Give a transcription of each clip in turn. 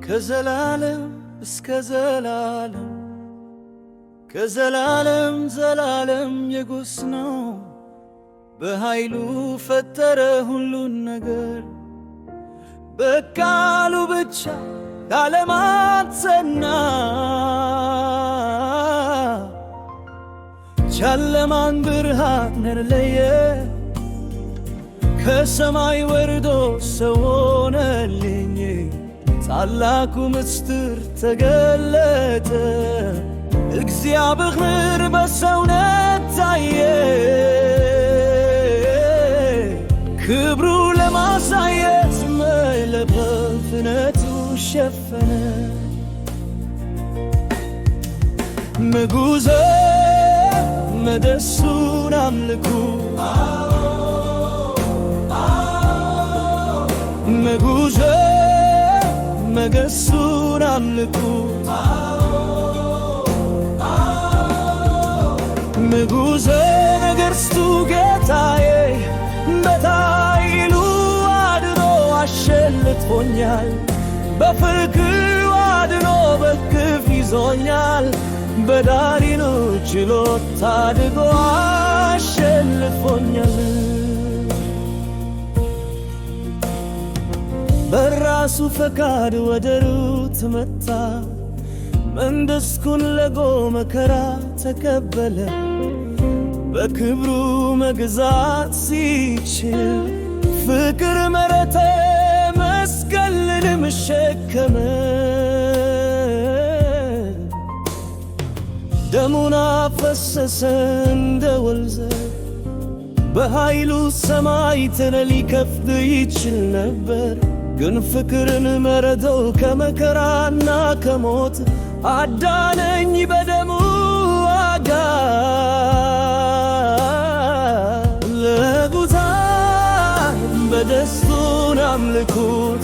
ከዘላለም እስከ ዘላለም ከዘላለም ዘላለም የጎስ ነው። በኃይሉ ፈጠረ ሁሉን ነገር በቃሉ ብቻ ዓለማት ጸና። ጨለማን ብርሃን ለየ ከሰማይ ወርዶ ሰው ሆነልኝ። ታላቁ ምስጢር ተገለጠ እግዚአብሔር በሰውነት ታየ። ክብሩ ለማሳየት መለበፍነቱ ሸፈነ። መጉዘ መደሱን አምልኩ መጉዘ መገሱን አምልኩ ንጉሠ ነገሥቱ ጌታዬ በኃይሉ አድኖ አሸንፎኛል። በፍቅሩ አድኖ በክፍ ይዞኛል። በዳሪኑ ችሎት ታድጎ አሸንፎኛል። በራሱ ፈቃድ ወደ ሩት መጣ። መንግሥቱን ለጎ መከራ ተቀበለ። በክብሩ መግዛት ሲችል ፍቅር መረተ መስቀልን ሸከመ። ደሙን አፈሰሰ እንደ ወንዝ በኃይሉ ሰማያትን ሊከፍት ይችል ነበር። ግን ፍቅርን መረጠው ከመከራና ከሞት አዳነኝ በደሙ ዋጋ። ለጉታ በደስቱን አምልኩት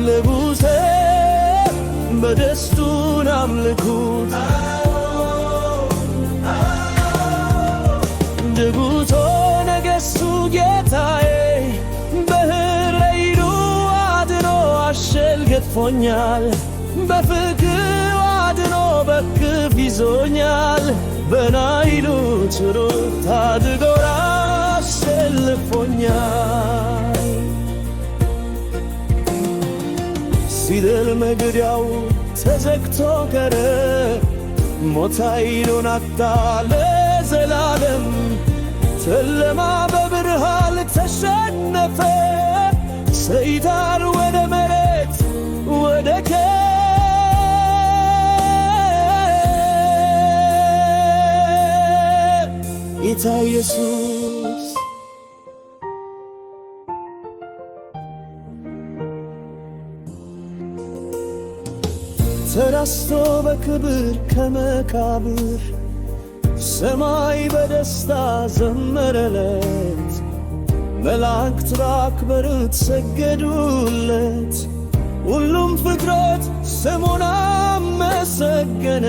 ለጉሴ በደስቱን አምልኩት ንጉሠ ነገሥቱ ጌታዬ በኃይሉ አድኖ አሸንፎኛል። በፍቅሩ አድኖ በክፍ ይዞኛል። በኃይሉ ችሎት ታድጎ አሸንፎኛል። ሲድል መግቢያው ተዘግቶ ቀረ። ሞት ኃይሉን አጣ ለዘላለም። ጨለማ በብርሃን ተሸነፈ። ሰይጣን ወደ መሬት ወደቀ። ጌታ ኢየሱስ ተነስቶ በክብር ከመቃብር ሰማይ በደስታ ዘመረለት። መላእክት በአክብሮት ሰገዱለት። ሁሉም ፍጥረት ስሙን አመሰገነ።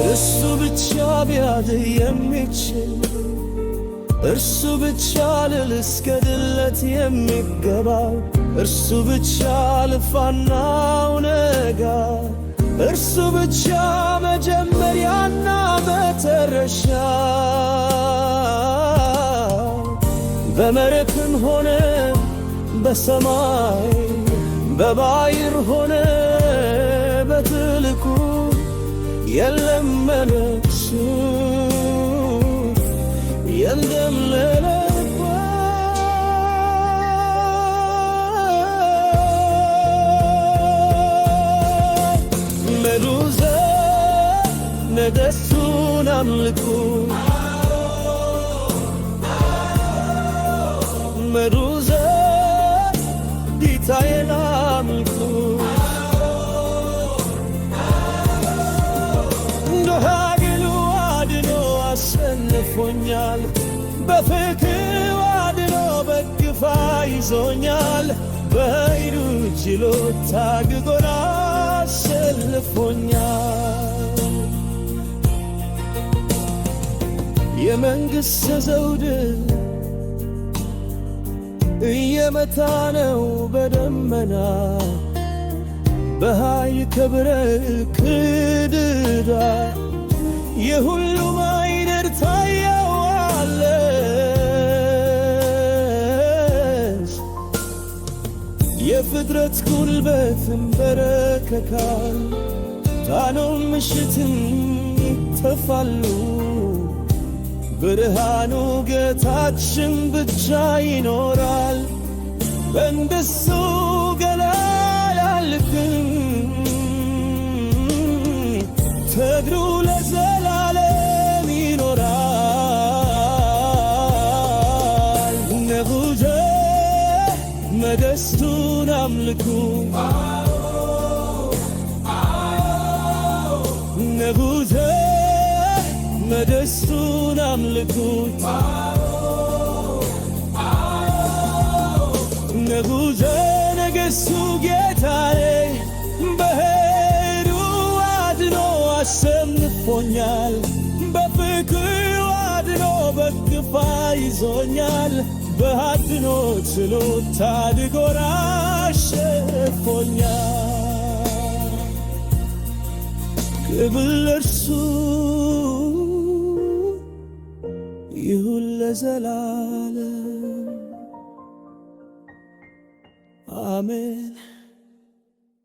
እርሱ ብቻ ቢያድን የሚችል እርሱ ብቻ ልስገድለት የሚገባው እርሱ ብቻ አልፋና ኦሜጋ እርሱ ብቻ መጀመሪያና መጨረሻ። በመሬትም ሆነ በሰማይ በባሕር ሆነ በጥልቁ የለም መልሱ የለም ለልባ። ንጉሠ ነገሥቱን አምልኩ ንጉሠ ጌታዬን አምልኩ። በኃይሉ አድኖ አሸንፎኛል። በፍቅሩ አድኖ በክፍ ይዞኛል። በኃይሉ ችሎት ታድጎ አሸንፎኛል። የመንግሥት ዘውድ እየመታ ነው በደመና በኃይል ከብረት ክድዳ የሁሉም አይነት ታየዋለች። የፍጥረት ጉልበት እንበረከካል። ጣኑን ምሽትን ይተፋሉ። ብርሃኑ ጌታችን ብቻ ይኖራል። በእንደሱ ገላ ያልፍም ተግሩ ለዘላለም ይኖራል። ነጉዘ መገሥቱን አምልኩ ነጉዘ መገሥቱን አምልኩት ንጉሠ ነገሥቱ ጌታዬ በኃይሉ አድኖ አሸንፎኛል። በፍቅሩ አድኖ በክፋ ይዞኛል። በአድኖ ችሎት ታድጎ አሸንፎኛል። ክብር ለእርሱ ይሁን ለዘላለም አሜን።